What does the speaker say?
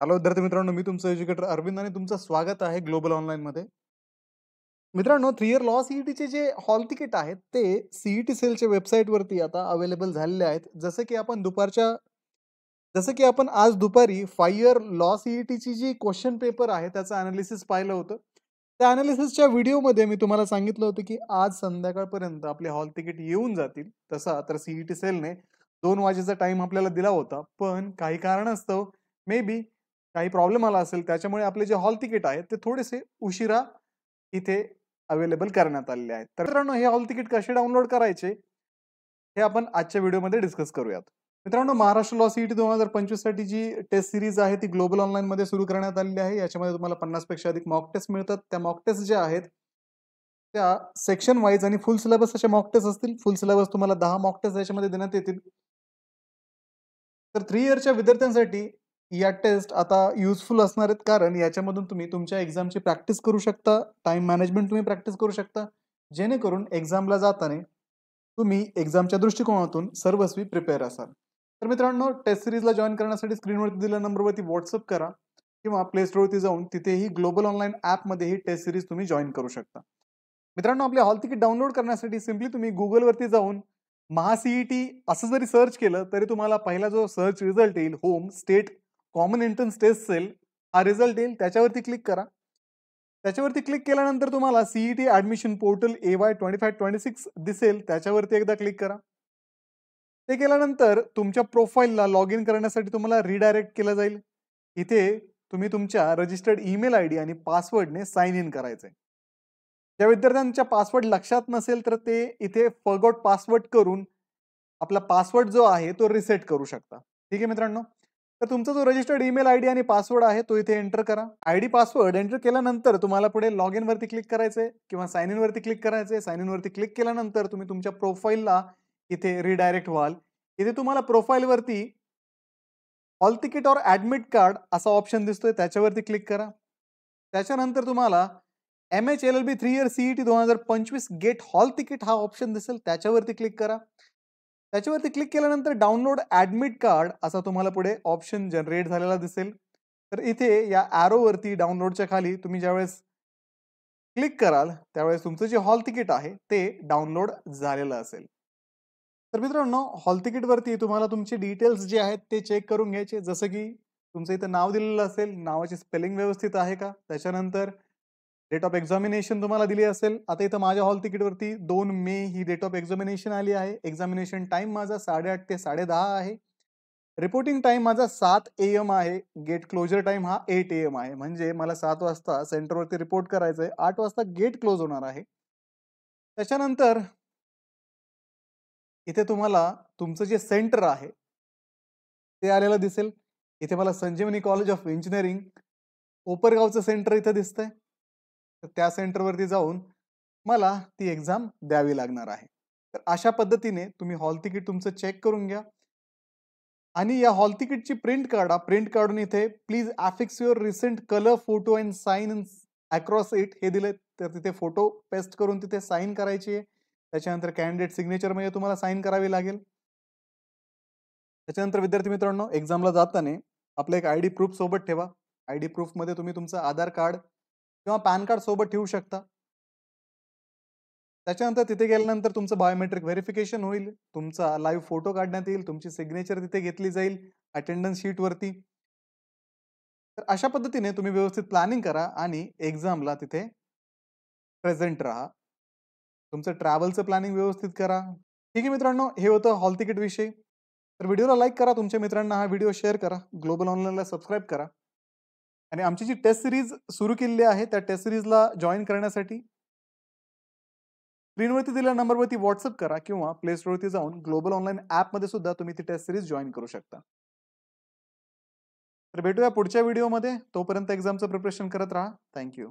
Hello विद्यार्थी मित्रांनो, मी तुमचा एज्युकेटर अरविंद आणि तुमचं स्वागत आहे ग्लोबल ऑनलाईनमध्ये. मित्रांनो, 3 इयर लॉ सीईटीचे जे हॉल तिकीट आहेत, ते सीईटी सेलच्या वेबसाईटवरती आता अवेलेबल झालेले आहेत. जसं की आपण आज दुपारी 5 इयर लॉ सीईटीची जी क्वेश्चन पेपर आहे, त्याचं एनालिसिस पाहिलं होतं. त्या एनालिसिसच्या व्हिडिओमध्ये मी तुम्हाला सांगितलं होतं, की आज संध्याकाळपर्यंत आपले हॉल तिकीट येऊन जातील. तसा तर सीईटी सेलने 2 वाजेचा टाईम आपल्याला दिला होता. पण काही कारणास्तव मे बी काही प्रॉब्लेम आला असेल, त्याच्यामुळे आपले जे हॉल तिकीट आहेत, ते थोडेसे उशिरा इथे अवेलेबल करण्यात आलेले आहेत. तर मित्रांनो, हे हॉल तिकीट कसे डाउनलोड करायचे, हे आपण आजच्या व्हिडिओमध्ये डिस्कस करूयात. मित्रांनो, महाराष्ट्र लॉ सीईटी 2025 साठी जी टेस्ट सीरीज आहे, ती ग्लोबल ऑनलाईनमध्ये सुरू करण्यात आलेली आहे. याच्यामध्ये तुम्हाला 50 पेक्षा अधिक मॉक टेस्ट मिळतात. त्या मॉक टेस्ट ज्या आहेत, त्या सेक्शन वाईज आणि फुल सिलेबस असे मॉक टेस्ट असतील. फुल सिलेबस तुम्हाला 10 मॉक टेस्ट याच्यामध्ये देण्यात येतील. तर 3 इयरच्या विद्यार्थ्यांसाठी या टेस्ट आता युजफुल असणार आहेत, कारण याच्यामधून तुम्ही तुमच्या एक्झामची प्रॅक्टिस करू शकता. टाईम मॅनेजमेंट तुम्ही प्रॅक्टिस करू शकता. जेणेकरून एक्झामला जाताना तुम्ही एक्झामच्या दृष्टिकोनातून सर्वस्वी प्रिपेअर असाल. तर मित्रांनो, टेस्ट सीरीजला जॉइन करण्यासाठी स्क्रीनवरती दिलेल्या नंबरवरती व्हॉट्सअप करा किंवा प्ले स्टोअरवरती जाऊन तिथेही ग्लोबल ऑनलाईन ॲपमध्ये ही टेस्ट सीरीज तुम्ही जॉइन करू शकता. मित्रांनो, आपले हॉल तिकीट डाउनलोड करण्यासाठी सिम्पली तुम्ही Googleवरती जाऊन महासीईटी असं जरी सर्च केलं, तरी तुम्हाला पहिला जो सर्च रिझल्ट येईल, home state common entrance test cell हा रिझल्ट येईल. त्याच्यावरती क्लिक करा. त्याच्यावरती क्लिक केल्यानंतर तुम्हाला सीईटी ॲडमिशन पोर्टल AY 25-26 दिसेल. त्याच्यावरती एकदा क्लिक करा. ते केल्यानंतर तुमच्या प्रोफाईलला लॉग इन करण्यासाठी तुम्हाला रिडायरेक्ट केलं जाईल. इथे तुम्ही तुमच्या रजिस्टर्ड ईमेल आयडी आणि पासवर्डने साइन इन करायचंय. ज्या विद्यार्थ्यांच्या पासवर्ड लक्षात नसेल, तर ते इथे फॉरगॉट पासवर्ड करून आपला पासवर्ड जो आहे तो रिसेट करू शकता. ठीक आहे मित्रांनो. तर तुमचा जो रजिस्टर्ड ईमेल आयडी आणि पासवर्ड आहे तो इथे एंटर करा. आयडी पासवर्ड एंटर केल्यानंतर तुम्हाला पुढे लॉग इन वरती क्लिक करायचंय किंवा साइन इन वरती क्लिक करायचंय. साइन इन वरती क्लिक केल्यानंतर तुम्ही तुमच्या प्रोफाईलला इथे रिडायरेक्ट व्हाल. इथे तुम्हाला प्रोफाईलवरती हॉल तिकीट और ॲडमिट कार्ड असा ऑप्शन दिसतोय, त्याच्यावरती क्लिक करा. त्याच्यानंतर तुम्हाला MHLLB 3 year CET 2025 get hall ticket हा ऑप्शन दिसेल, त्याच्यावरती क्लिक करा. त्याच्यावरती क्लिक केल्यानंतर डाउनलोड ॲडमिट कार्ड असा तुम्हाला पुढे ऑप्शन जनरेट झालेला दिसेल. तर इथे या ॲरोवरती डाउनलोडच्या खाली तुम्ही ज्यावेळेस क्लिक कराल, त्यावेळेस तुमचं जे हॉल तिकीट आहे ते डाउनलोड झालेलं असेल. तर मित्रांनो, हॉल तिकीटवरती तुम्हाला तुमचे डिटेल्स जे आहेत ते चेक करून घ्यायचे. जसं की तुमचं इथं नाव दिलेलं असेल, नावाची स्पेलिंग व्यवस्थित आहे का? त्याच्यानंतर डेट ऑफ एक्झामिनेशन तुम्हाला दिली असेल. आता इथं माझ्या हॉल तिकीटवरती 2 मे ही डेट ऑफ एक्झामिनेशन आली आहे. एक्झामिनेशन टाईम माझा 8:30 ते 10:30 आहे. रिपोर्टिंग टाईम माझा 7 AM आहे. गेट क्लोजर टाईम हा 8 AM आहे. म्हणजे मला 7 वाजता सेंटरवरती रिपोर्ट करायचंय. 8 वाजता गेट क्लोज होणार आहे. त्याच्यानंतर इथे तुम्हाला तुमचं जे सेंटर आहे, ते आलेलं दिसेल. इथे मला संजीवनी कॉलेज ऑफ इंजिनिअरिंग कोपरगावचं सेंटर इथं दिसतंय. तर त्या सेंटरवरती जाऊन मला ती एक्झाम द्यावी लागणार आहे. तर अशा पद्धतीने तुम्ही हॉल तिकीट तुमचं चेक करून घ्या आणि या हॉल तिकीटची प्रिंट काढा. प्रिंट काढून इथे please affix your recent colour photo and sign across it हे दिले. तर तिथे फोटो पेस्ट करून तिथे साइन करायची आहे. त्याच्यानंतर कॅन्डिडेट सिग्नेचरमध्ये तुम्हाला साइन करावी लागेल. त्याच्यानंतर विद्यार्थी मित्रांनो, एक्झामला जाताना आपलं एक आयडी प्रूफ सोबत ठेवा. आयडी प्रूफमध्ये तुम्ही तुमचं आधार कार्ड किंवा पॅन कार्ड सोबत ठेवू शकता. त्याच्यानंतर तिथे गेल्यानंतर तुमचं बायोमेट्रिक व्हेरिफिकेशन होईल. तुमचा लाईव्ह फोटो काढण्यात येईल. तुमची सिग्नेचर तिथे घेतली जाईल अटेंडन्स शीटवरती. तर अशा पद्धतीने तुम्ही व्यवस्थित प्लॅनिंग करा आणि एक्झामला तिथे प्रेझेंट राहा. तुमचं ट्रॅव्हलचं प्लॅनिंग व्यवस्थित करा. ठीक आहे मित्रांनो, हे होतं हॉल तिकीट विषयी. तर व्हिडिओला लाईक करा, तुमच्या मित्रांना हा व्हिडिओ शेअर करा, ग्लोबल ऑनलाईनला सबस्क्राईब करा आणि आमची जी टेस्ट सिरीज सुरू केलेली आहे, त्या टेस्ट सिरीजला जॉइन करण्यासाठी स्क्रीनवरती दिलेल्या नंबरवरती व्हॉट्सअप करा किंवा प्ले स्टोअरवरती जाऊन ग्लोबल ऑनलाईन ॲपमध्ये सुद्धा तुम्ही ती टेस्ट सिरीज जॉइन करू शकता. तर भेटूया पुढच्या व्हिडिओमध्ये. तोपर्यंत एक्झामचं प्रिपरेशन करत राहा. Thank you.